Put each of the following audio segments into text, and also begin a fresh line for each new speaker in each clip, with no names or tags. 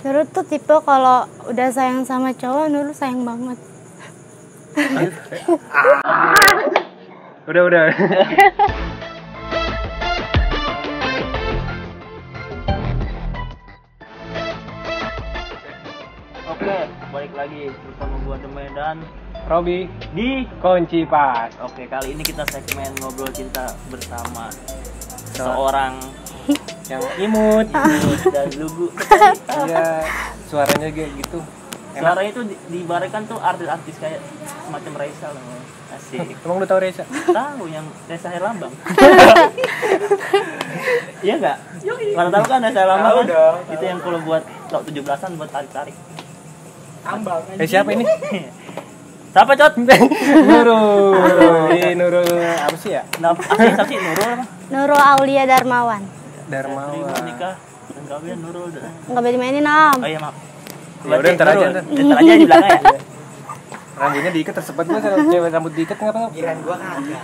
Nurul tuh tipe kalau udah sayang sama cowok, Nurul sayang banget.
Udah.
Oke, balik lagi bersama gua Demai dan
Robi
di
Kunci Pas.
Oke, kali ini kita segmen ngobrol cinta bersama seorang
Yang imut
dan lugu.
Iya, suaranya kayak gitu.
Suaranya itu diibaratkan tuh artis-artis kayak semacam Raisa lah. Asik.
Emang lu tau Reza?
Tahu yang Reza Herlambang. Iya enggak? Mana tahu kan Reza Herlambang?
Tahu
kan?
dong.
Itu yang kalau buat 17-an buat tarik-tarik.
Ambang. Siapa ini?
Siapa, Cot?
Nurul. Nurul apa sih ya?
Apa sih Nurul apa?
Nurul Aulia Darmawan.
Darmawan.
Nikah dan kawin Nurul.
Nggak boleh dimainin, Om.
Oh iya, maaf.
Ya udah, ntar aja, ntar.
Ntar aja di belakang ya.
Rambutnya diikat tersebut gua kalau cewek rambut diikat ngapa?
Kirain gua kagak.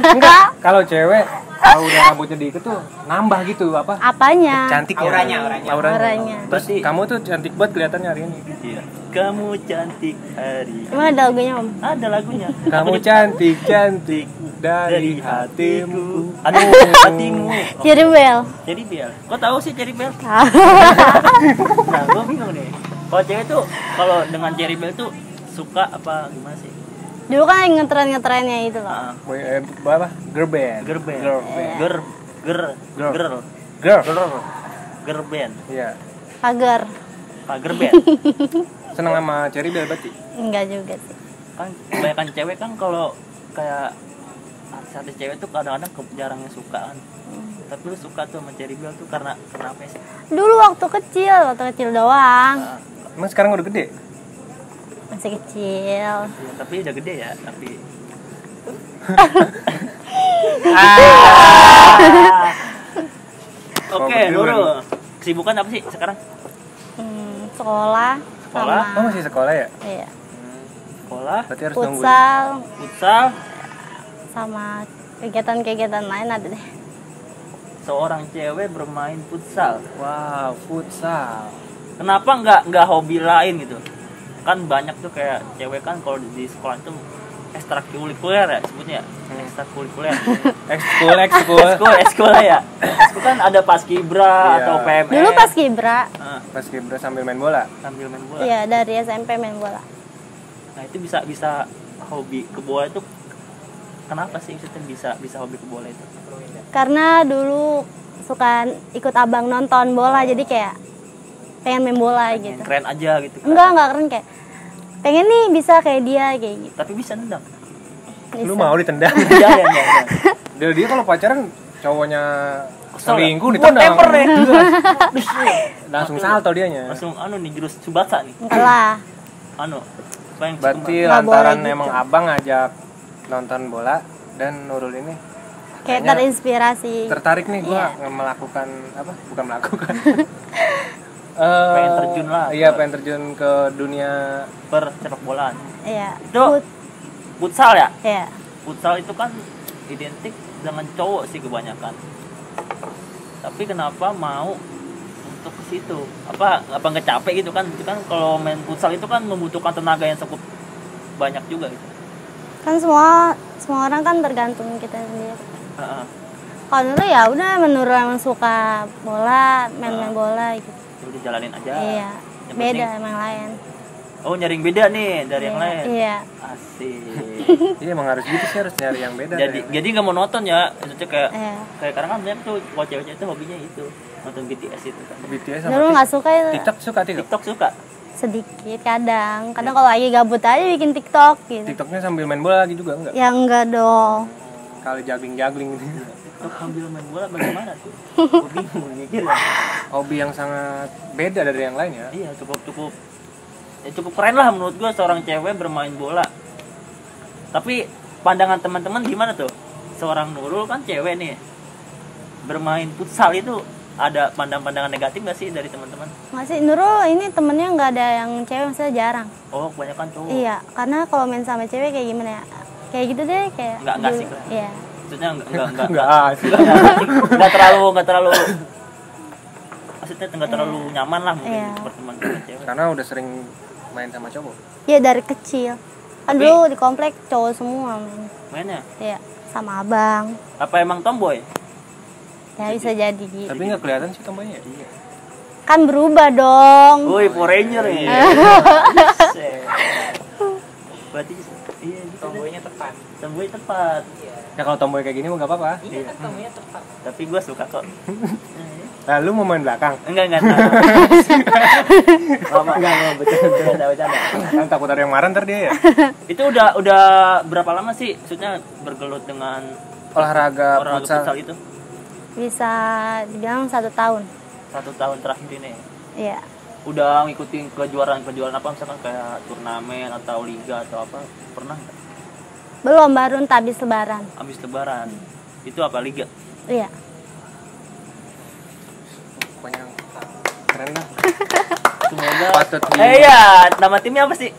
Enggak.
Kalau cewek kalau udah rambutnya diikat tuh nambah gitu apa?
Apanya?
Cantik
Auranya.
Auranya.
Terus
Berarti-
kamu tuh cantik banget kelihatannya hari ini.
Iya. Kamu cantik hari.
Emang ada lagunya, Om?
Ada lagunya.
Kamu cantik dari hatimu.
Aduh, hatimu.
Cherry Bell.
Cherry Bell. Kok tahu sih Cherry Bell?
Ah.
Nah, gue bingung nih. Kalau cewek tuh kalau dengan Cherry Bell tuh suka apa gimana sih?
Dulu kan yang ngetren-ngetrennya itu loh.
Ah,
Apa? Girl band.
girl band.
Girl band.
Girl band.
Iya.
Pagar.
Girl band.
Seneng sama Cherry Bell berarti.
Enggak juga sih.
Kan kebanyakan cewek kan kalau kayak artis cewek tuh kadang-kadang jarang yang suka kan. Tapi lu suka tuh sama Cherry Bell tuh karena apa sih?
Dulu waktu kecil doang.
Nah,
Emang sekarang udah gede?
Masih kecil.
ya, tapi udah gede ya, tapi Oke, Nurul. Kesibukan apa sih sekarang?
Sekolah.
Sekolah?
Oh masih sekolah ya?
Iya.
Sekolah,
Berarti harus nunggu.
Futsal
futsal.
sama kegiatan-kegiatan lain ada deh.
Seorang cewek bermain futsal.
Wow, futsal.
Kenapa nggak hobi lain gitu? Kan banyak tuh kayak cewek kan kalau di sekolah itu ekstrakurikuler ya sebutnya. Ekstrakurikuler. Ekskul ya. Ekskul kan ada paskibra
Iya.
atau PMS.
Dulu pas kibra.
Nah,
Pas Kibra sambil main bola.
sambil main bola.
Iya, dari SMP main bola.
Nah, itu bisa hobi ke bola itu kenapa sih maksudnya bisa hobi ke bola itu?
Karena dulu suka ikut abang nonton bola, jadi kayak pengen main bola
Pengen
gitu.
keren aja gitu kan.
Enggak keren, kayak pengen nih bisa kayak dia kayak gitu.
Tapi bisa nendang.
Lu
Bisa.
mau ditendang?
Iya.
Dia kalau pacaran cowoknya
Kesel ya?
selingkuh
Wah,
ditendang.
temper ya.
Langsung salto dianya.
Langsung nih jurus Tsubasa nih.
Enggak lah.
Apa yang
Berarti
Nggak
lantaran
boleh gitu.
emang abang ngajak nonton bola dan Nurul ini
Kayak
kayaknya
terinspirasi.
tertarik nih gua
Iya.
melakukan apa? Bukan melakukan.
Pengen terjun lah.
Iya, pengen terjun ke dunia
persepak bolaan.
Iya.
Itu futsal ya?
Iya.
Futsal itu kan identik dengan cowok sih kebanyakan. Tapi kenapa mau untuk ke situ? Apa nggak capek gitu kan? Itu kan kalau main futsal itu kan membutuhkan tenaga yang cukup banyak juga gitu.
Kan semua orang kan tergantung kita sendiri.
Heeh.
Kalau Nurul ya udah, Nurul emang suka bola, main-main bola gitu.
Ya udah jalanin aja.
Iya.
Yang
Beda
penting-
emang lain.
Oh, nyari yang beda nih dari yang lain.
Iya.
Asik.
Iya, emang harus gitu sih, harus nyari yang beda.
jadi nggak mau nonton ya, maksudnya kayak
Iya.
sekarang kan banyak tuh kalau cewek-cewek itu hobinya itu nonton BTS itu kan.
BTS sama
Nurul nggak suka itu.
TikTok suka TikTok.
TikTok suka.
Sedikit kadang kalau lagi gabut aja bikin TikTok gitu.
TikToknya sambil main bola lagi juga enggak?
Ya enggak dong.
Kali juggling gitu.
TikTok sambil main bola bagaimana tuh? Gue bingung mikir ya.
Hobi yang sangat beda dari yang lain ya.
Iya, cukup keren lah menurut gue seorang cewek bermain bola. Tapi pandangan teman-teman gimana tuh? Seorang Nurul kan cewek nih, bermain futsal itu ada pandangan negatif gak sih dari teman-teman?
Masih Nurul ini temennya nggak ada yang cewek, maksudnya jarang.
Oh, kebanyakan cowok.
Iya, karena kalau main sama cewek kayak gimana ya? Kayak gitu deh, kayak
Nggak
dulu.
asik lah.
Iya.
Maksudnya
Enggak asik.
nggak terlalu maksudnya nggak terlalu nyaman lah mungkin
Iya.
berteman dengan cewek.
Karena udah sering main sama cowok.
Iya dari kecil. Kan
Tapi-
dulu di komplek cowok semua main.
Mainnya
Iya, sama abang.
apa emang tomboy?
Ya bisa jadi gitu.
Tapi nggak kelihatan sih tomboynya. Iya.
Kan berubah dong.
Woi, Power Ranger ya.
Iya.
Berarti iya gitu.
Tomboynya tepat.
Tomboy tepat.
Ya kalau tomboy kayak gini mah nggak apa-apa.
Iya kan tomboynya tepat.
Tapi gua suka kok.
Lalu mau main belakang.
Enggak. Mama. Enggak, bercanda.
Kan takut ada yang marah ntar dia ya.
Itu udah berapa lama sih maksudnya bergelut dengan
Olahraga
futsal
futsal.
itu?
Bisa dibilang 1 tahun.
1 tahun terakhir ini.
Iya.
Udah ngikutin kejuaraan apa misalkan kayak turnamen atau liga atau apa? Pernah nggak?
Belum, baru ntar habis lebaran.
Habis lebaran. Itu apa liga?
Iya.
Pokoknya keren lah.
Semoga
Patut di-
iya, nama timnya apa sih?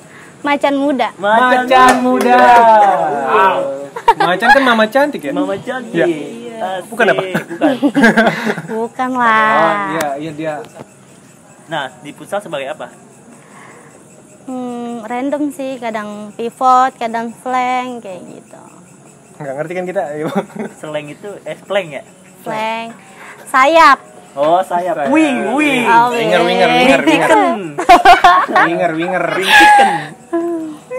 Macan muda.
Macan muda. Macan kan mama cantik ya?
Mama cantik.
Iya.
Asik.
Bukan apa?
Bukan.
Bukan
Oh
lah.
iya dia.
Nah, di futsal sebagai apa?
Random sih, kadang pivot, kadang flank kayak gitu.
Nggak ngerti kan kita. Ayo.
Slang itu flank ya?
Flank, sayap.
Oh, sayap. Wing.
Oh,
Winger.
Wing chicken.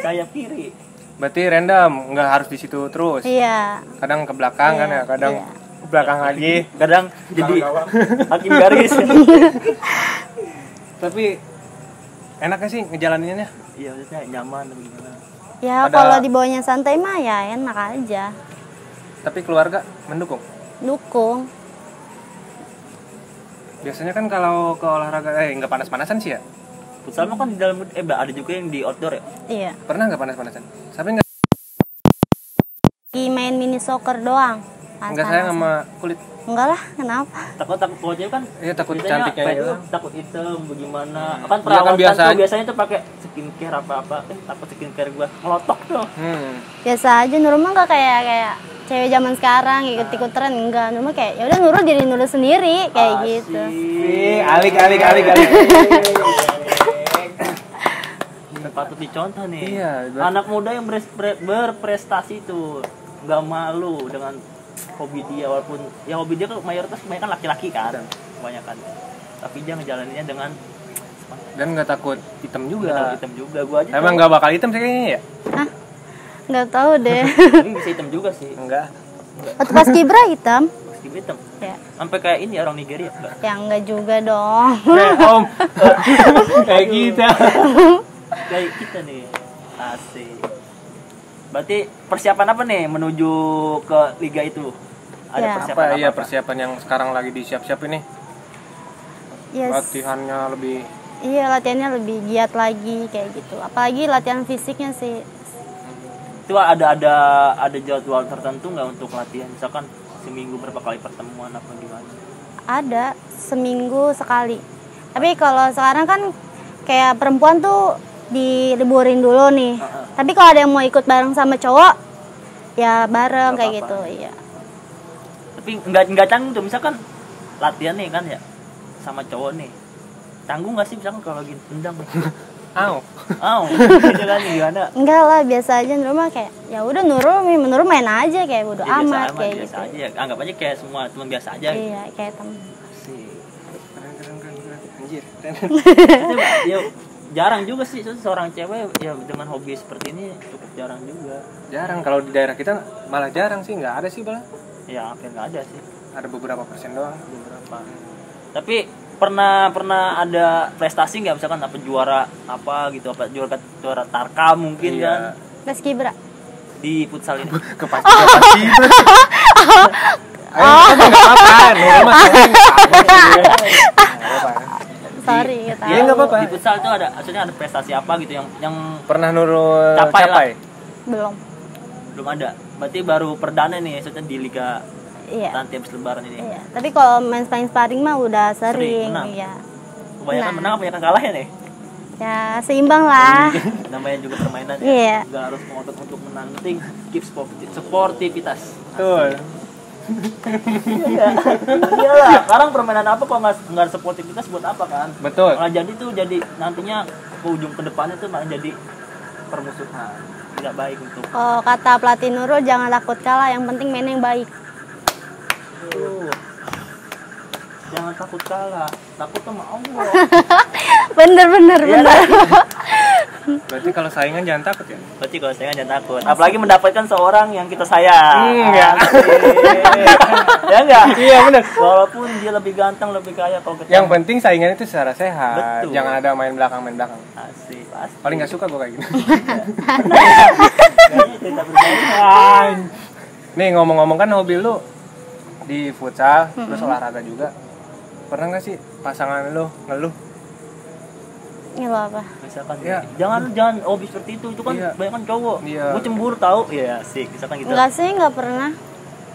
Sayap kiri.
Berarti random, nggak harus di situ terus.
Iya.
Kadang ke belakang kan ya, kadang
Iya.
ke belakang lagi.
Kadang jadi hakim garis.
Tapi enaknya sih ngejalaninnya.
Iya, maksudnya nyaman atau gimana?
Ya
Ada-
kalau di bawahnya santai mah ya enak aja.
Tapi keluarga mendukung.
Dukung.
Biasanya kan kalau ke olahraga nggak panas-panasan sih ya.
Futsal mah kan di dalam ada juga yang di outdoor ya.
Iya.
Pernah nggak panas-panasan? Sampai nggak
Main mini soccer doang.
nggak sayang sama kulit.
Enggak lah, kenapa?
Takut kalau cewek kan
Iya takut
biasanya
cantiknya
kayak
itu.
itu takut hitam bagaimana. Kan
Iya, kan
perawatan
biasa
tuh
aja.
biasanya tuh pakai skincare apa-apa. Takut skincare gua melotok tuh.
Biasa aja, Nurul mah enggak kayak cewek zaman sekarang ikut-ikut tren, enggak. Nurul mah kayak ya udah Nurul diri Nurul sendiri kayak gitu.
Alik.
Patut dicontoh nih.
Iya,
Anak muda yang berprestasi itu nggak malu dengan hobi dia, walaupun ya hobi dia kan mayoritas kebanyakan laki-laki kan, kebanyakan. Tapi dia ngejalaninnya dengan
Dan nggak takut hitam
nggak tahu
juga.
hitam juga. Gua aja
Emang nggak bakal hitam sih kayaknya ya?
Hah? Enggak tahu deh.
tapi bisa hitam juga sih.
Enggak.
Waktu pas Kibra hitam.
Pasti hitam.
Ya.
Sampai kayak ini orang Nigeria. Enggak.
Ya enggak juga dong.
Om. Kayak kita.
Kayak kita nih. Asik. Berarti persiapan apa nih menuju ke liga itu? Ada
Ya.
persiapan
Apa
apa?
iya persiapan yang sekarang lagi disiap-siap ini?
Yes.
Latihannya lebih.
Iya, latihannya lebih giat lagi kayak gitu. Apalagi latihan fisiknya sih.
Itu ada jadwal tertentu nggak untuk latihan? Misalkan seminggu berapa kali pertemuan apa gimana?
Ada seminggu sekali. Tapi kalau sekarang kan kayak perempuan tuh diliburin dulu nih. Tapi kalau ada yang mau ikut bareng sama cowok, ya bareng
Nggak
kayak
apa-apa.
gitu. Iya.
Tapi nggak canggung tuh, misalkan latihan nih kan ya sama cowok nih, canggung nggak sih misalkan kalau lagi tendang nih? Gitu kan gimana?
Enggak lah, biasa aja. Nurul mah kayak ya udah Nurul main aja kayak bodo
Ya, biasa
amat
aja,
kayak
biasa
gitu.
aja. Anggap aja kayak semua teman biasa aja.
Iya, kayak temen.
Sih.
Keren. Anjir.
Itu ya jarang juga sih seorang cewek ya dengan hobi seperti ini, cukup jarang juga.
Jarang kalau di daerah kita malah jarang sih, nggak ada sih malah.
Ya hampir nggak ada sih.
Ada beberapa persen doang.
Beberapa. Tapi pernah ada prestasi nggak, misalkan apa juara apa gitu, apa juara Tarkam mungkin kan
Pas Kibra.
di futsal ini?
Kepasti. Ayo, nggak apa-apa. Nurul mah cewek, nggak apa-apa.
Sorry, gitu.
Iya, nggak apa-apa.
Di futsal itu maksudnya ada prestasi apa gitu yang
Pernah Nurul
Capai lah.
capai?
Belum.
belum ada. Berarti baru perdana nih maksudnya di liga
Iya.
nanti habis lebaran ini.
Iya. Tapi kalau main sparring mah udah sering,
menang.
iya.
Kebanyakan
Nah.
menang, kebanyakan kalah ya nih.
Ya seimbang lah.
Namanya juga permainan
Iya.
ya. Nggak harus ngotot untuk menang, penting keep sportivitas.
Betul.
Iya lah, sekarang permainan apa kok nggak sportivitas buat apa kan?
Betul.
Malah jadi nantinya ke ujung ke depannya tuh malah jadi permusuhan. Tidak baik untuk
Oh, kata pelatih Nurul jangan takut kalah, yang penting main yang baik.
jangan takut kalah, takut sama Allah.
Bener.
Berarti kalau saingan jangan takut ya?
Berarti kalau saya jangan takut, apalagi mendapatkan seorang yang kita sayang.
Enggak.
Ya enggak?
Iya benar.
Walaupun dia lebih ganteng, lebih kaya kalau kita.
Yang penting saingan itu secara sehat.
Betul.
Jangan ada main belakang.
Asik, pasti.
Paling nggak suka gue kayak gini.
Kayaknya tidak bermain.
Nih ngomong-ngomong kan hobi lu di futsal, terus olahraga juga. Pernah nggak sih pasangan lu ngeluh?
Ngeluh apa?
Misalkan
Iya.
jangan hobi seperti itu kan
Iya.
banyak kan cowok.
Iya.
Gue cemburu tahu. Iya, asik. Misalkan gitu.
Enggak sih, enggak pernah.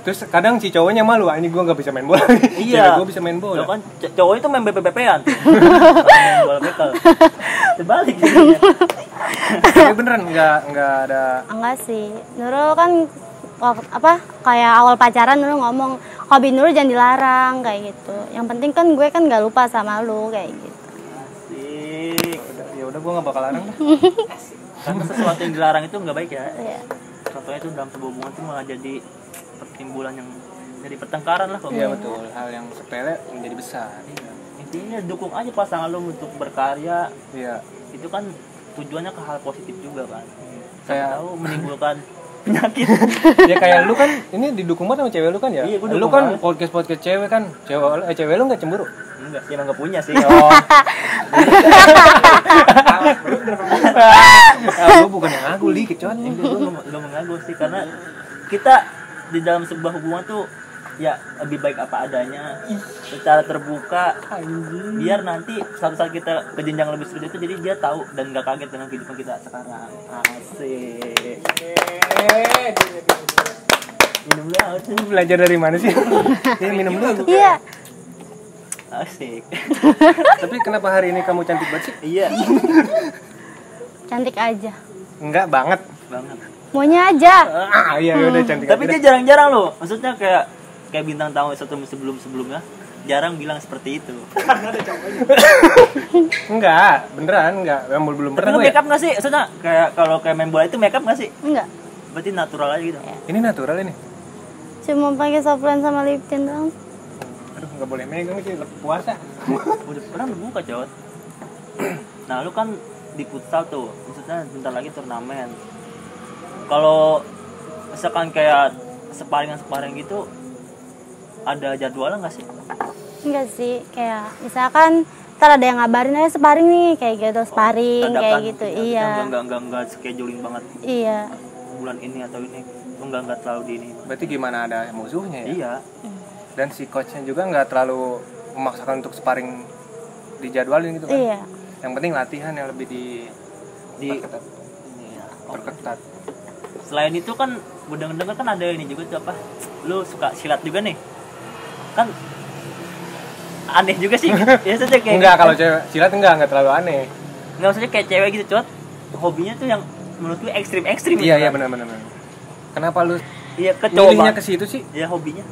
Terus kadang si cowoknya malu, ini gue nggak bisa main bola.
Iya.
Gue bisa main bola.
Loh kan cowok itu main BP-BP-an. Main bola bekel. Terbalik jadinya.
Tapi beneran nggak ada.
Enggak sih. Nurul kan kayak awal pacaran Nurul ngomong hobi Nurul jangan dilarang kayak gitu. Yang penting kan gue kan nggak lupa sama lu kayak gitu.
Asik.
Ya udah gue nggak bakal larang dah.
Karena sesuatu yang dilarang itu nggak baik ya.
Iya.
Contohnya itu dalam sebuah hubungan itu malah jadi pertimbulan yang jadi pertengkaran lah kalau
Iya
menurut
betul. Hal yang sepele menjadi besar.
Iya. Intinya dukung aja pasangan lu untuk berkarya.
Iya.
Itu kan tujuannya ke hal positif juga kan.
Kayak-
Tahu menimbulkan penyakit.
Ya kayak lu kan ini didukung banget sama cewek lu kan ya?
Iya, gua
Lu
dukung
kan
banget.
podcast cewek kan. Cewek lu nggak cemburu?
Enggak sih, emang nggak punya sih.
Oh. Gue bukan yang ngaku dikit coy.
Gue mengaku sih karena kita di dalam sebuah hubungan tuh ya lebih baik apa adanya secara terbuka biar nanti suatu saat kita ke jenjang lebih serius itu jadi dia tahu dan nggak kaget dengan kehidupan kita sekarang. Asik. Minum dulu asik.
Belajar dari mana sih? Ya, minum dulu.
Iya.
Asik.
Tapi kenapa hari ini kamu cantik banget sih?
Iya
Cantik aja.
Enggak banget.
banget.
Maunya aja.
Iya udah cantik.
Tapi dia jarang-jarang loh. Maksudnya kayak bintang tamu sebelumnya jarang bilang seperti itu.
Enggak, beneran enggak. Belum
Tapi
pernah
lu
gue.
make up nggak sih? Maksudnya kayak kalau kayak main bola itu make up nggak sih?
Enggak.
Berarti natural aja gitu.
Ini natural ini.
Cuma pakai softlens sama lip tint doang.
Aduh, enggak boleh megang sih puasa.
Udah pernah lu buka cowok. Nah lu kan di futsal tuh, maksudnya bentar lagi turnamen. Kalau misalkan kayak sparring gitu, ada jadwalnya nggak sih?
Enggak sih, kayak misalkan ntar ada yang ngabarin aja sparring nih kayak gitu, sparring kayak gitu. Iya.
Enggak scheduling banget
Iya.
bulan ini atau ini. Enggak terlalu di ini.
Berarti gimana ada musuhnya ya?
Iya.
Dan si coachnya juga nggak terlalu memaksakan untuk sparring dijadwalin gitu kan?
Iya.
Yang penting latihan yang lebih perketat.
Iya.
Perketat.
Selain itu kan gue denger kan ada ini juga tuh apa? Lu suka silat juga nih? Kan aneh juga sih. Biasanya kayak
Enggak, kalau cewek silat enggak terlalu aneh.
Enggak maksudnya kayak cewek gitu, Cot. Hobinya tuh yang menurut gue ekstrim gitu
Iya, iya
kan.
benar. Kenapa lu
Iya, ke cowok
milihnya
banget.
ke situ sih?
Iya, hobinya.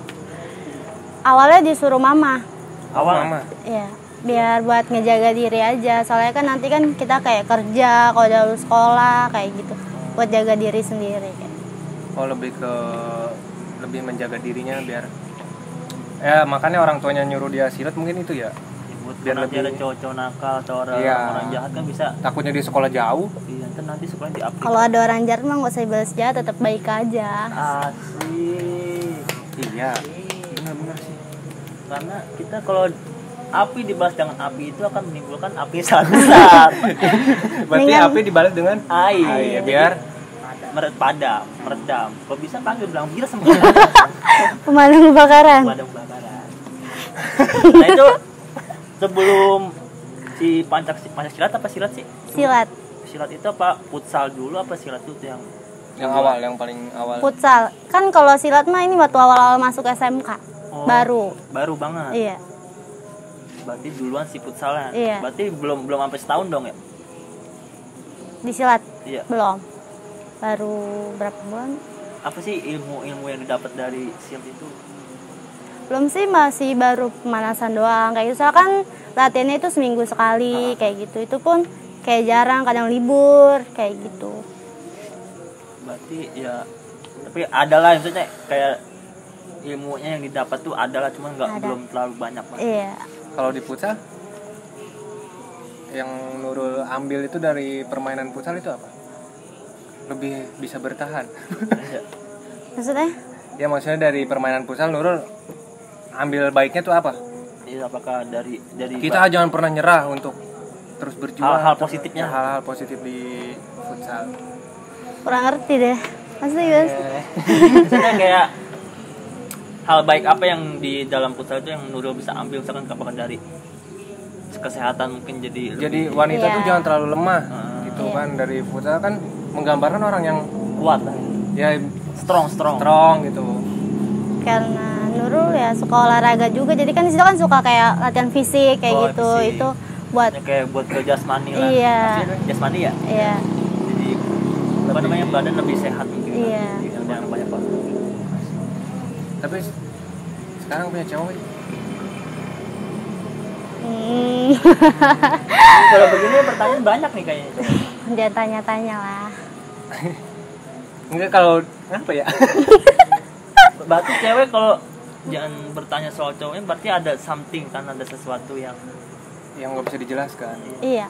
Awalnya disuruh mama.
Awal.
Mama.
Iya. Biar buat ngejaga diri aja. Soalnya kan nanti kan kita kayak kerja, kalau udah lulus sekolah kayak gitu. Buat jaga diri sendiri kayak.
Oh, lebih menjaga dirinya biar ya makanya orang tuanya nyuruh dia silat mungkin itu ya.
Buat
Biar
nanti
lebih-
ada cowok-cowok nakal atau orang,
Iya.
orang jahat kan bisa.
Takutnya di sekolah jauh.
Iya, ntar nanti sekolahnya di
Kalau ada orang jahat mah nggak usah balas jahat, tetap baik aja.
Asik.
Iya. Benar sih.
Karena kita kalau api dibalas dengan api itu akan menimbulkan api yang sangat besar.
Berarti
Mendingan-
api dibalas dengan
Air.
biar
meredam. Kok bisa panggil bilang gila semua.
Pemadam kebakaran.
Pemadam kebakaran. Nah itu sebelum si pancak silat apa silat sih?
Silat.
Silat itu apa futsal dulu apa silat itu yang
awal, yang paling awal.
Futsal. Kan kalau silat mah ini waktu awal-awal masuk SMK.
Oh, baru banget.
Iya.
Berarti duluan si futsalnya.
Iya.
Berarti belum sampai setahun dong ya?
Di silat
Iya.
belum. Baru berapa bulan?
Apa sih ilmu yang didapat dari silat itu?
Belum sih, masih baru pemanasan doang kayak gitu. Soalnya kan latihannya itu seminggu sekali kayak gitu. Itu pun kayak jarang, kadang libur kayak gitu.
Berarti ya, tapi adalah maksudnya kayak ilmunya yang didapat tuh adalah, cuman nggak
Ada.
belum terlalu banyak.
Iya.
Kalau di futsal yang Nurul ambil itu dari permainan futsal itu apa? Lebih bisa bertahan.
Iya.
Maksudnya?
Ya maksudnya dari permainan futsal Nurul ambil baiknya tuh apa?
Iya, apakah dari
Kita jangan pernah nyerah untuk terus berjuang.
Hal-hal positifnya.
Hal-hal positif di futsal.
Kurang ngerti deh. Maksudnya gimana sih?
Misalnya kayak hal baik apa yang di dalam futsal itu yang Nurul bisa ambil, misalkan apakah dari kesehatan mungkin
Jadi wanita
Iya.
tuh jangan terlalu lemah gitu
Iya.
kan. Dari futsal kan menggambarkan orang yang
kuat lah,
ya
strong
strong gitu.
Karena Nurul ya suka olahraga juga, jadi kan di situ kan suka kayak latihan fisik kayak
Oh,
gitu.
fisik.
Itu buat
ya, kayak buat ke jasmani lah.
Iya.
Maksudnya jasmani ya,
iya.
jadi apa namanya, badan lebih sehat mungkin.
Iya.
Jangan banyak banget.
Tapi sekarang punya cewek.
Kalau begini pertanyaan banyak nih kayaknya.
Jangan tanya-tanya lah.
Enggak, kalau apa ya?
Berarti cewek kalau jangan bertanya soal cowoknya, berarti ada something kan, ada sesuatu yang
Yang nggak bisa dijelaskan.
Iya.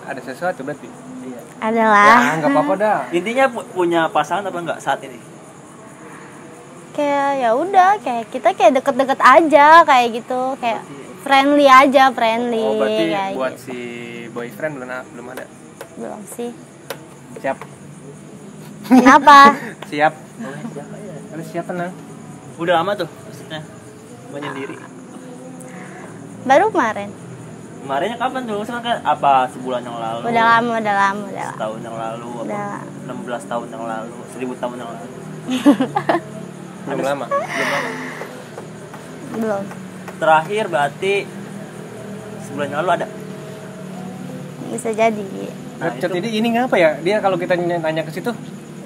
Ada sesuatu berarti.
iya.
Adalah.
Ya nggak apa-apa dah.
Intinya punya pasangan apa enggak saat ini?
Kayak ya udah, kayak kita kayak deket-deket aja kayak gitu, kayak friendly aja, friendly.
Oh berarti
kayak
buat
gitu.
si boyfriend belum ada.
Belum sih.
Siap.
Kenapa?
Siap.
Oh, siapa ya?
Harus siap, tenang.
Udah lama tuh maksudnya menyendiri.
Baru kemarin.
Kemarinnya kapan tuh? Sekarang kan apa, sebulan yang lalu?
Udah lama.
Setahun yang lalu,
Udah.
apa? 16 tahun yang lalu, 1000 tahun yang lalu.
Belum lama.
Belum lama.
Belum.
Terakhir berarti sebulan yang lalu ada.
Bisa jadi.
Nah,
Cet,
itu
jadi ini ngapa ya? Dia kalau kita nanya ke situ,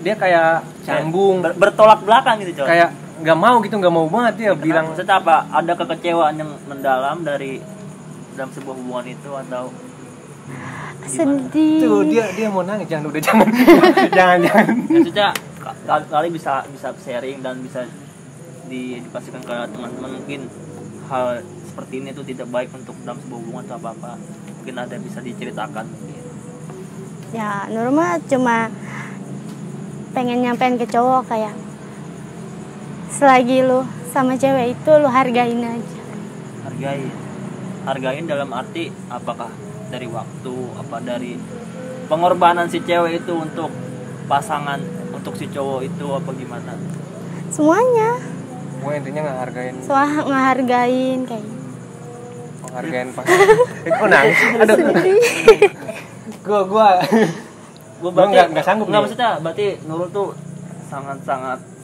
dia kayak canggung,
bertolak belakang gitu, coy.
kayak nggak mau gitu, nggak mau banget dia bilang.
Maksudnya apa? Ada kekecewaan yang mendalam dari dalam sebuah hubungan itu atau
Sedih.
Tuh dia mau nangis, jangan jangan.
maksudnya kali bisa sharing dan bisa dipastikan ke teman-teman, mungkin hal seperti ini tuh tidak baik untuk dalam sebuah hubungan atau apa, mungkin ada bisa diceritakan.
Ya, Nur mah cuma pengen nyampein ke cowok kayak selagi lu sama cewek itu lu hargain aja.
Hargain dalam arti apakah dari waktu, apa dari pengorbanan si cewek itu untuk pasangan, untuk si cowok itu, apa gimana?
Semuanya.
Gue intinya ngehargain
Ngehargain kayak gitu.
menghargain pasangan. Kok nangis? Aduh. Gua
berarti
nggak sanggup
nggak,
nih.
maksudnya berarti Nurul tuh sangat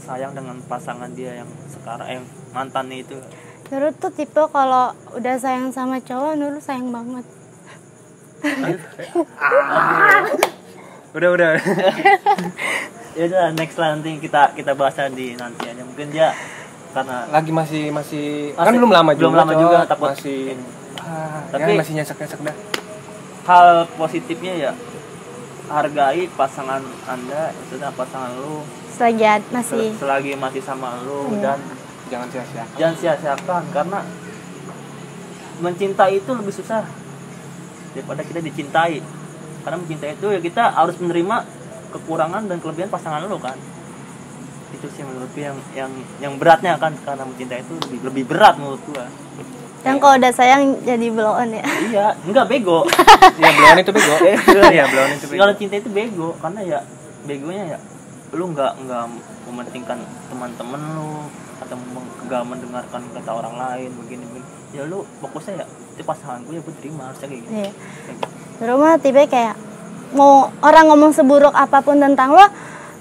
sayang dengan pasangan dia yang sekarang, yang mantannya itu.
Nurul tuh tipe kalau udah sayang sama cowok, Nurul sayang banget.
Udah.
Ya udah, next lah, nanti kita bahas di nanti aja, mungkin dia karena
Lagi masih kan belum lama
Cok.
juga,
takut
masih
Tapi-
ya, masih nyesek dah.
hal positifnya ya hargai pasangan Anda, maksudnya pasangan lu selagi masih sama lu, dan
Jangan sia-sia.
jangan sia-siakan, karena mencintai itu lebih susah daripada kita dicintai. Karena mencintai itu ya kita harus menerima kekurangan dan kelebihan pasangan lu kan. Itu sih menurut gue yang beratnya kan, karena mencintai itu lebih berat menurut gua.
Dan kalau udah sayang jadi blow on ya.
Iya, enggak bego.
Iya, belum itu bego. Iya, belum itu bego.
Kalau cinta itu bego, karena ya begonya ya lu nggak mementingkan teman-teman lu, atau nggak mendengarkan kata orang lain begini. Ya lu fokusnya ya itu pasangan gue, ya gue terima, harusnya kayak gitu.
Iya. Nurul mah tipe kayak mau orang ngomong seburuk apapun tentang lo,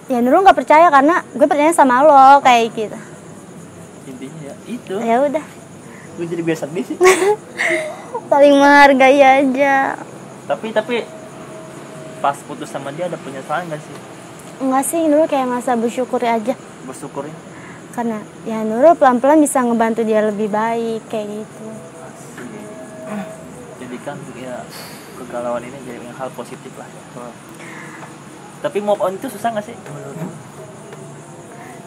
ya Nurul nggak percaya karena gue percaya sama lo kayak gitu.
Intinya ya itu.
Ya udah,
Gue jadi biasa sedih sih.
saling menghargai aja.
tapi pas putus sama dia ada penyesalan gak sih?
Enggak sih, Nurul kayak masa bersyukur aja.
Bersyukurnya.
karena ya Nurul pelan-pelan bisa ngebantu dia lebih baik kayak gitu.
Jadi kan ya kegalauan ini jadi hal positif lah ya. Tapi move on itu susah nggak sih menurut?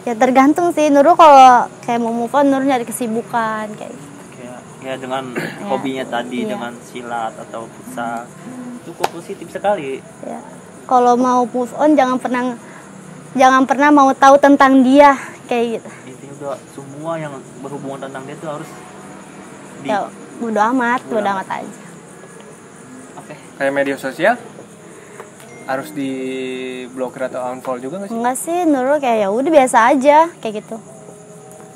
Ya tergantung sih, Nurul kalau kayak mau move on Nurul nyari kesibukan kayak gitu.
Kayak ya dengan hobinya tadi
iya.
dengan silat atau futsal cukup positif sekali.
Ya. Kalau mau move on jangan pernah mau tahu tentang dia kayak gitu.
Intinya udah semua yang berhubungan tentang dia tuh harus
Ya bodo amat aja.
Oke.
Kayak media sosial harus di blokir atau unfollow juga nggak sih?
Enggak sih, Nurul kayak ya udah biasa aja kayak gitu.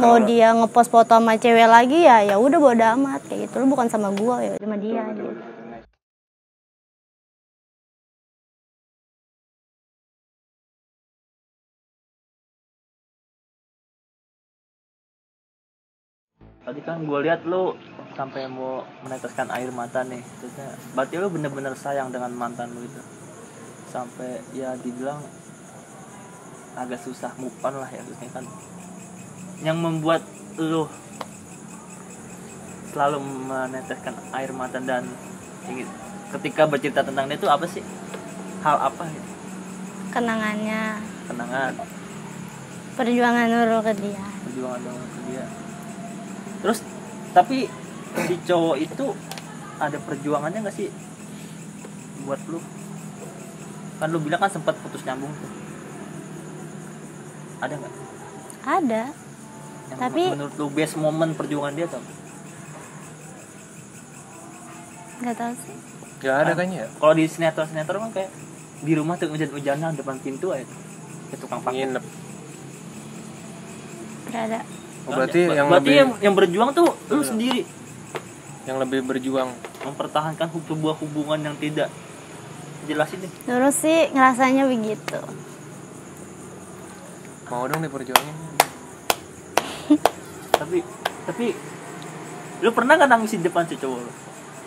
Mau
Kalau-
dia ngepost foto sama cewek lagi ya udah bodo amat kayak gitu. Lu bukan sama gua ya sama dia. Gitu.
Tadi kan gue lihat lu sampai mau meneteskan air mata nih. Terusnya, berarti lu bener-bener sayang dengan mantan lu itu. Sampai ya dibilang agak susah move on lah ya terusnya kan. Yang membuat lu selalu meneteskan air mata dan ingin ketika bercerita tentang dia itu apa sih? Hal apa gitu?
Kenangannya,
Kenangan,
perjuangan Nurul ke dia.
perjuangan dengan dia. Terus tapi si cowok itu ada perjuangannya nggak sih buat lu? Kan lu bilang kan sempat putus nyambung tuh. Ada nggak?
Ada.
Yang
Tapi-
menurut lu best moment perjuangan dia tuh?
Nggak tahu sih.
Gak ada kayaknya ya?
Kalau di sinetron kan kayak di rumah tuh hujan-hujanan depan pintu aja. Kayak tukang paku.
Nginep.
Nggak ada.
Oh, berarti yang
berarti
lebih
yang berjuang tuh lu sendiri
yang lebih berjuang.
mempertahankan sebuah hubungan yang tidak jelasin deh.
Nurul sih ngerasanya begitu.
Mau dong diperjuangin.
Tapi lu pernah nggak nangis di depan si cowok lu?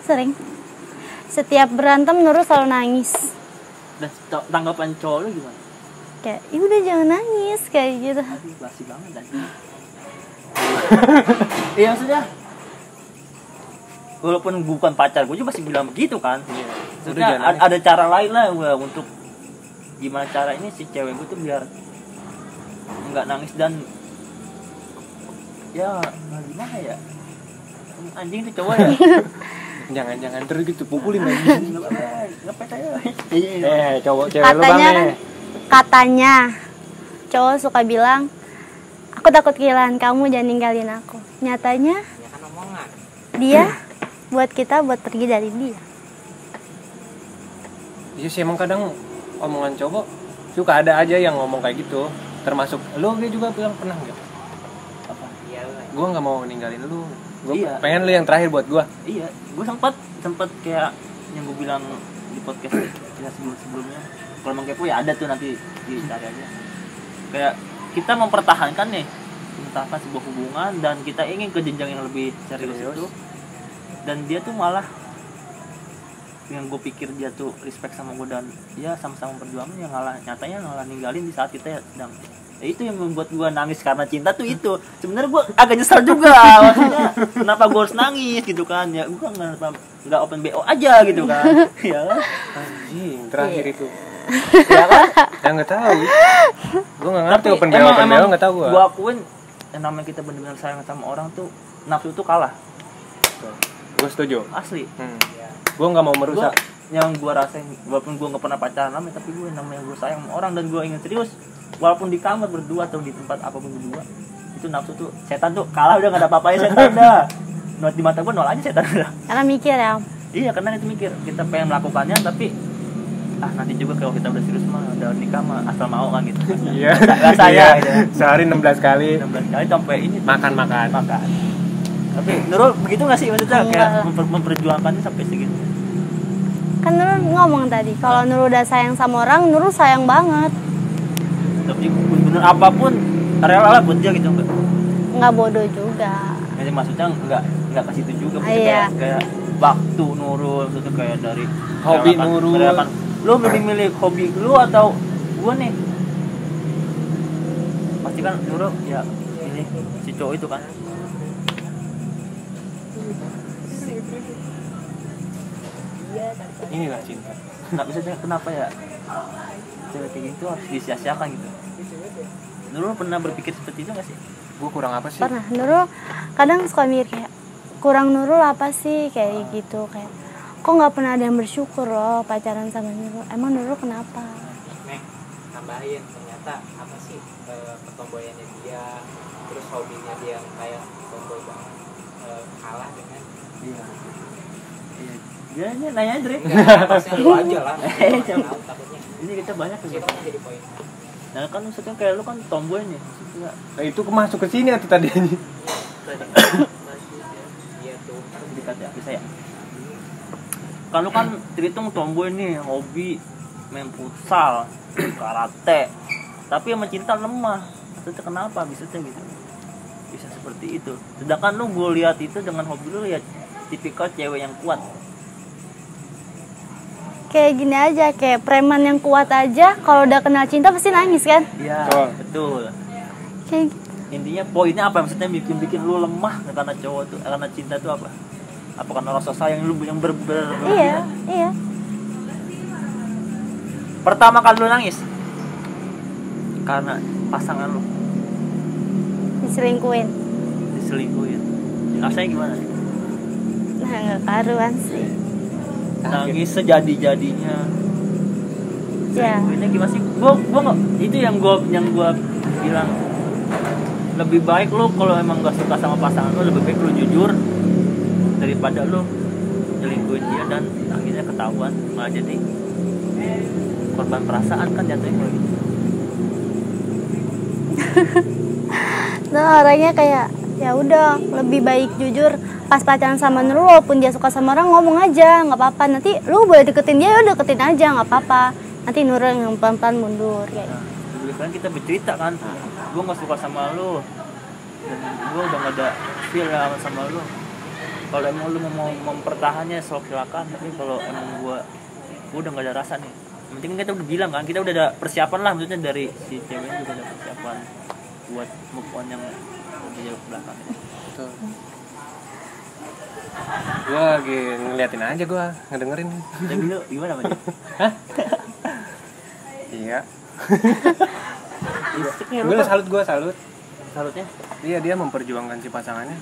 Sering. Setiap berantem Nurul selalu nangis.
Dan tanggapan cowok lu gimana?
Kayak, "Ih, udah jangan nangis," kayak gitu.
Aduh, basi banget dan iya maksudnya walaupun bukan pacar gue juga pasti bilang begitu kan.
Iya.
Maksudnya
Udah jangan nangis.
ada cara lain lah gua untuk gimana cara ini si cewek gue tuh biar nggak nangis dan ya gimana ya, anjing tuh cowok ya.
Jangan terus gitu pukulin lagi.
Ngepet aja.
Cowok cewek lu
Katanya
bang
katanya cowok suka bilang, "Aku takut kehilangan kamu, jangan ninggalin aku." Nyatanya
Ya kan omongan.
dia buat kita buat pergi dari dia.
Iya sih emang kadang omongan cowok suka ada aja yang ngomong kayak gitu. Termasuk lu dia juga bilang pernah nggak?
Apa?
Iya.
Gue nggak mau ninggalin lu. Gue
Iya.
pengen lu yang terakhir buat gue.
Iya, gue sempat kayak yang gue bilang di podcast ya sebelumnya. Kalau emang kepo ya ada tuh nanti dicari aja. Kayak kita mempertahankan nih, mempertahankan sebuah hubungan dan kita ingin ke jenjang yang lebih serius itu. Dan dia tuh malah yang gue pikir dia tuh respect sama gue dan ya sama-sama perjuangan yang nyatanya ngalah ninggalin di saat kita sedang itu yang membuat gue nangis karena cinta tuh itu. Sebenarnya gue agak nyesel juga maksudnya kenapa gue harus nangis gitu kan ya, gue nggak open BO aja gitu kan. Ya kan?
Anjing terakhir itu.
Ya kan?
Ya nggak tahu. Gue nggak ngerti
Tapi
open BO nggak tahu gue.
gue akuin yang namanya kita benar-benar sayang sama orang tuh nafsu tuh kalah
Gue setuju.
asli.
Gue nggak mau merusak.
Yang gue rasain walaupun gue nggak pernah pacaran lama tapi gue namanya gue sayang sama orang dan gue ingin serius walaupun di kamar berdua atau di tempat apapun berdua itu nafsu tuh setan tuh kalah udah nggak ada apa-apanya setan dah. Not di mata gue nol aja setan udah.
Karena mikir ya.
Iya karena itu mikir kita pengen melakukannya tapi nanti juga kalau kita udah serius mah udah nikah mah asal mau kan gitu.
Iya.
Rasanya
Iya.
gitu.
Sehari 16 kali
16 kali sampai ini
makan.
tapi Nurul begitu nggak sih maksudnya
Enggak
kayak
lah.
memperjuangkannya sampai segitu.
Kan Nurul ngomong tadi, kalau Nurul udah sayang sama orang, Nurul sayang banget.
Tapi bener apapun rela lah buat dia gitu enggak.
Nggak bodoh juga.
Jadi maksudnya enggak ke situ juga
Iya.
kayak waktu Nurul itu kayak dari
Hobi
merelakan-
Nurul.
merelakan. Lu lebih milih hobi lu atau gua nih? Pasti kan Nurul ya milih sih si cowok itu kan.
Inilah cinta.
Nggak bisa tanya kenapa ya cewek kayak gitu harus disia-siakan gitu. Nurul pernah berpikir seperti itu nggak sih?
Gue kurang apa sih?
Pernah. Nurul kadang suka mikir kayak kurang Nurul apa sih kayak gitu, kayak kok nggak pernah ada yang bersyukur loh pacaran sama Nurul. Emang Nurul kenapa?
Nek, tambahin ternyata apa sih ketomboyannya dia, terus hobinya dia yang kayak tomboy banget, kalah dengan
Iya. Iya, ini nanya aja Dre.
pasti lu aja lah. Tahu takutnya.
Ini kita banyak tuh.
Itu kan jadi poin.
Nah kan maksudnya kayak lu kan tomboy nih, maksudnya
Nah, itu masuk ke sini atau tadi ini?
Iya tuh.
dekat ya, bisa ya. Kalau kan terhitung tomboy nih, hobi main futsal, karate, tapi sama cinta lemah. Maksudnya kenapa bisa tuh gitu? Bisa seperti itu. Sedangkan lu gue lihat itu dengan hobi lu ya tipikal cewek yang kuat.
Kayak gini aja, kayak preman yang kuat aja kalau udah kenal cinta pasti nangis kan?
Iya,
Oh.
betul.
Kayak gitu.
Intinya poinnya apa? Maksudnya bikin lu lemah karena cowok tuh, karena cinta tuh apa? Apa karena rasa sayang lu yang
Iya, iya.
Pertama kali lu nangis karena pasangan lu
Diselingkuin.
diselingkuhin. Rasanya gimana?
Nah, nggak karuan sih.
Nangis sejadi-jadinya.
Ya.
Ini gimana sih? Gua nggak, itu yang gua bilang lebih baik lu kalau emang gak suka sama pasangan lu, lebih baik lu jujur daripada lu nyelingkuhin dia dan akhirnya ketahuan malah jadi korban perasaan kan jatuhnya kayak gitu.
Nah, orangnya kayak ya udah lebih baik jujur pas pacaran sama Nurul, walaupun dia suka sama orang ngomong aja nggak apa-apa, nanti lu boleh deketin dia, ya deketin aja nggak apa-apa, nanti Nurul yang pelan-pelan mundur kayak
Nah, lebih kan kita bercerita kan, gue nggak suka sama lu dan gue udah gak ada feel sama lu. Kalau emang lu mau mempertahannya sok silakan, tapi kalau emang gue udah gak ada rasa nih. Yang penting kita udah bilang kan, kita udah ada persiapan lah, maksudnya dari si cewek juga ada persiapan buat move on yang lebih jauh ke belakang.
Betul. Gue lagi ngeliatin aja, gue ngedengerin.
Jadi lu gimana Mas?
Hah? Iya.
Istrinya lu
Gue
kan
salut, gue salut.
salutnya
Iya, dia memperjuangkan si pasangannya.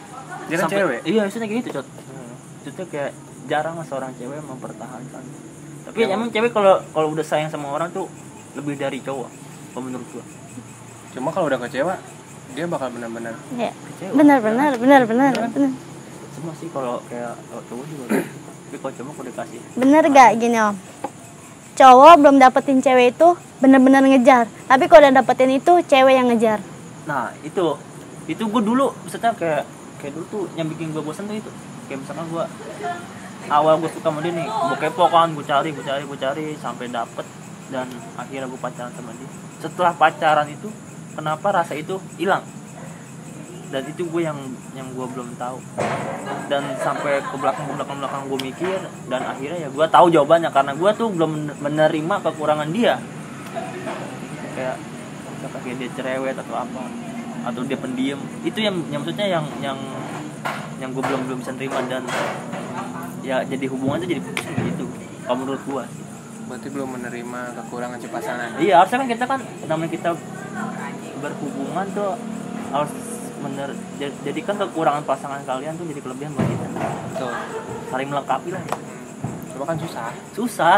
Dia kan
sampai-
cewek.
Iya, maksudnya gitu, Cot. Maksudnya kayak jarang lah seorang cewek mempertahankan. Tapi emang cewek kalau udah sayang sama orang tuh lebih dari cowok, kalau menurut gua.
Cuma kalau udah kecewa, dia bakal benar-benar
ya.
Kecewa.
Benar.
Semua sih kalau kayak cowok juga. Tapi kalau cowok udah dikasih.
Bener gak gini Om? Cowok belum dapetin cewek itu bener-bener ngejar, tapi kalau udah dapetin itu cewek yang ngejar.
Nah, itu gua dulu maksudnya kayak dulu tuh yang bikin gua bosan tuh itu. Kayak misalkan gua awal gua suka sama dia nih, gua kepo kan, gua cari sampai dapet dan akhirnya gua pacaran sama dia. Setelah pacaran itu kenapa rasa itu hilang? Dan itu gue yang gue belum tahu, dan sampai ke belakang gue mikir dan akhirnya ya gue tahu jawabannya karena gue tuh belum menerima kekurangan dia, kayak dia cerewet atau apa, atau dia pendiam. Itu yang maksudnya yang gue belum bisa terima, dan ya jadi hubungannya jadi pusing gitu kalau menurut gue.
berarti belum menerima kekurangan si pasangan.
Iya, harusnya kan kita kan namanya kita berhubungan tuh harus jadikan kekurangan pasangan kalian tuh jadi kelebihan buat kita.
Betul.
Saling melengkapi lah.
Cuma kan susah.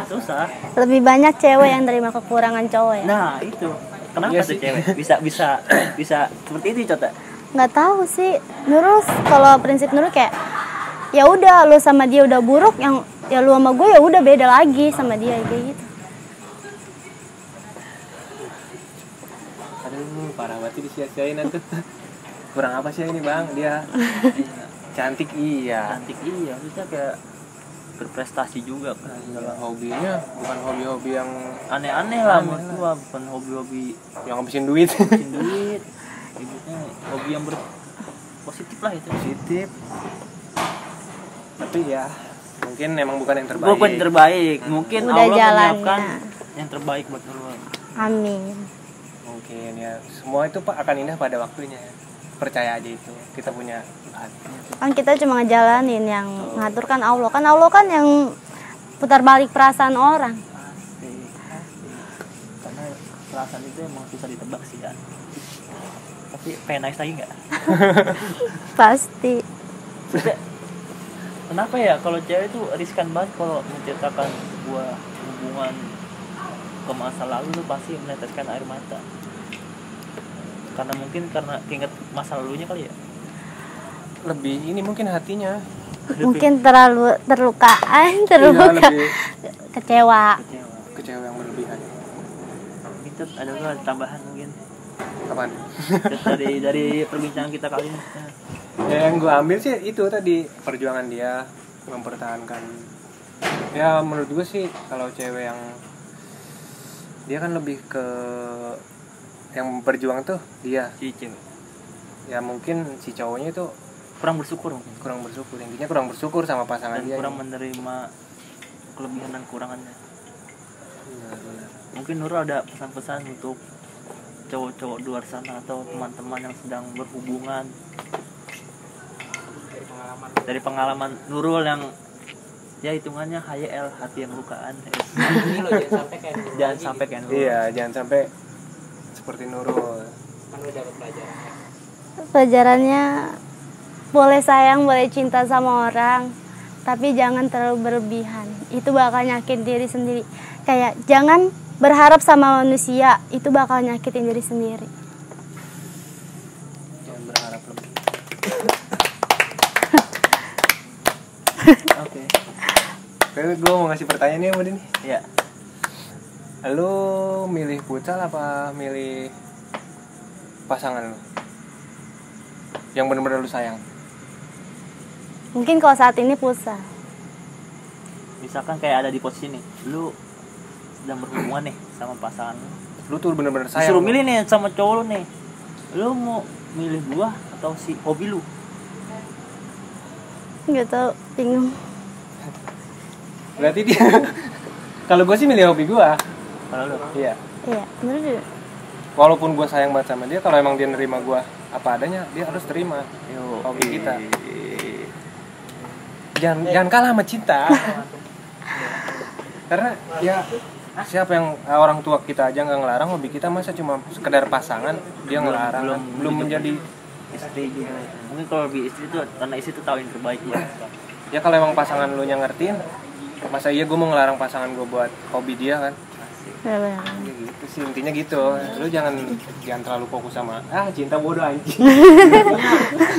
Susah.
Lebih banyak cewek yang terima kekurangan cowok ya.
Nah, itu. Kenapa
Iya
tuh
sih.
cewek bisa seperti itu, Cota?
Nggak tahu sih. Nurul kalau prinsip Nurul kayak ya udah lu sama dia udah buruk, yang ya lu sama gue ya udah beda lagi sama dia kayak gitu.
Aduh, parah banget sih disia-siain tuh. Kurang apa sih ini bang? Dia cantik iya.
Cantik iya, maksudnya kayak berprestasi juga kan.
Dalam hobinya bukan hobi-hobi yang
Aneh-aneh lah menurut gua, bukan hobi-hobi
yang ngabisin duit.
bikin duit. Hidupnya hobi yang positif lah itu.
Positif. Tapi ya mungkin emang bukan yang terbaik.
Bukan terbaik, mungkin
Udah
Allah
jalannya.
menyiapkan yang terbaik buat lu.
Amin.
Mungkin ya semua itu pak akan indah pada waktunya. percaya aja itu kita punya hati.
Kan kita cuma ngejalanin, yang ngatur kan Allah. Kan Allah kan yang putar balik perasaan orang.
Asik. Karena perasaan itu emang susah ditebak sih kan. Tapi pengen nangis lagi nggak?
Pasti.
Maksudnya, kenapa ya kalau cewek itu riskan banget kalau menceritakan sebuah hubungan ke masa lalu tuh pasti meneteskan air mata. Karena mungkin karena keinget masa lalunya kali ya.
Lebih ini mungkin hatinya.
Mungkin terlalu terlukaan,
Iya, lebih
kecewa.
kecewa yang berlebihan.
Itu ada nggak tambahan mungkin
Apaan?
dari perbincangan kita kali ini?
Ya, yang gue ambil sih itu tadi perjuangan dia mempertahankan. Ya menurut gue sih kalau cewek yang dia kan lebih ke yang berjuang tuh dia.
Si cewek
Ya mungkin si cowoknya itu
kurang bersyukur mungkin.
kurang bersyukur, intinya kurang bersyukur sama pasangan
Dan
dia.
kurang menerima kelebihan dan kurangannya.
Benar.
Mungkin Nurul ada pesan-pesan untuk cowok-cowok di luar sana atau teman-teman yang sedang berhubungan dari pengalaman Nurul yang ya hitungannya HYL, hati yang lukaan.
Ini loh jangan sampai kayak dulu
Jangan
lagi
sampai
gitu.
kayak Nurul.
Iya, jangan sampai seperti Nurul.
Kan udah dapat pelajaran.
Pelajarannya boleh sayang, boleh cinta sama orang, tapi jangan terlalu berlebihan. Itu bakal nyakitin diri sendiri. Kayak jangan berharap sama manusia, itu bakal nyakitin diri sendiri.
Jangan berharap lebih.
Oke.
Oke, gue mau ngasih pertanyaan nih sama dia nih.
Ya.
Lu milih futsal apa milih pasangan lu? Yang benar-benar lu sayang.
Mungkin kalau saat ini futsal.
Misalkan kayak ada di posisi nih, lu sedang berhubungan nih sama pasangan lu.
Lu tuh benar-benar sayang.
Disuruh milih nih sama cowok lu nih. Lu mau milih gua atau si hobi lu?
Nggak tahu, bingung.
Berarti dia kalau gue sih milih hobi gue.
Kalau lu?
Iya.
Iya, bener juga.
Walaupun gue sayang banget sama dia, kalau emang dia nerima gue apa adanya, dia harus terima
Yo,
hobi kita. Jangan kalah sama cinta. Karena ya siapa yang orang tua kita aja nggak ngelarang, hobi kita masa cuma sekedar pasangan dia ngelarang, belum menjadi
istri juga. Mungkin kalau lebih istri tuh karena istri tuh tahu yang terbaik buat
ya. Kalau emang pasangan lu yang ngertiin, masa iya gue mau ngelarang pasangan gue buat hobi dia kan?
Bener-bener.
Ya gitu sih, intinya gitu. Lu jangan terlalu fokus sama cinta bodoh anjing.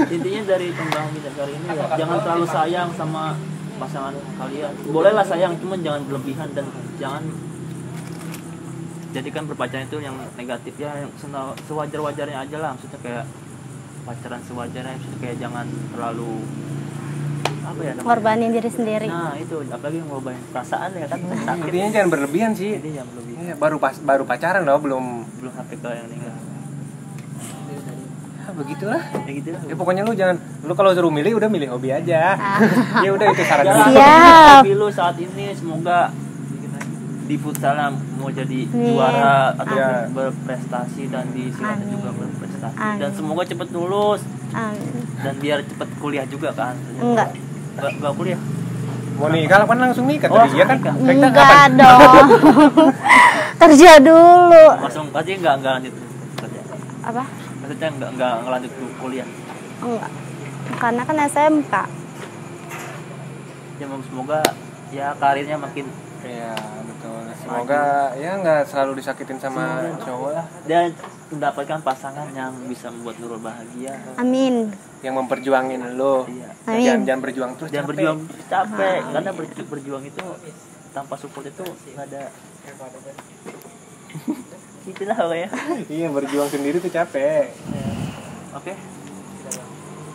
Intinya dari pembahasan kita kali ini ya, jangan terlalu sayang sama pasangan kalian. Bolehlah sayang, cuman jangan berlebihan dan jangan jadikan berpacaran itu yang negatif ya, yang sewajar-wajarnya aja lah. Maksudnya kayak pacaran sewajarnya, maksudnya kayak jangan terlalu apa ya namanya?
Ngorbanin diri sendiri.
Nah itu, apalagi ngorbanin perasaan ya kan sakit.
Intinya jangan berlebihan sih.
Jadi jangan berlebihan.
Iya, baru pacaran loh, belum
Sampai ke yang meninggal.
begitulah.
Ya gitu lah.
Ya pokoknya lu kalau suruh milih udah milih hobi aja. Ya udah itu saran
Jalan
gue.
Siap.
hobi lu saat ini, semoga di futsal mau jadi juara atau
Ya.
berprestasi, dan di silat
Amin.
juga berprestasi.
Amin.
Dan semoga cepet lulus
Amin.
dan biar cepet kuliah juga kan.
Enggak.
Enggak kuliah.
Mau nikah kapan langsung nikah
Oh,
tadi ya kan?
nikah.
Kita
Enggak
kapan?
dong. Kerja dulu.
Langsung pasti enggak lanjut kerja.
Apa?
Maksudnya enggak ngelanjut kuliah.
Enggak. Karena kan SMK.
Ya semoga ya karirnya makin
Iya, betul. Semoga ya nggak selalu disakitin sama cowok lah.
dan mendapatkan pasangan yang bisa membuat Nurul bahagia.
Amin.
Yang memperjuangin lo.
Iya.
Amin.
Jangan berjuang terus.
Jangan
capek.
berjuang capek, karena berjuang itu tanpa support itu nggak ada. Itulah pokoknya.
Iya, berjuang sendiri tuh capek.
Oke.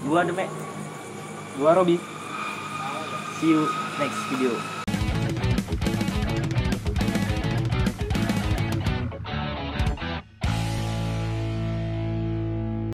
Gua Demek.
Gua Robi.
See you next video.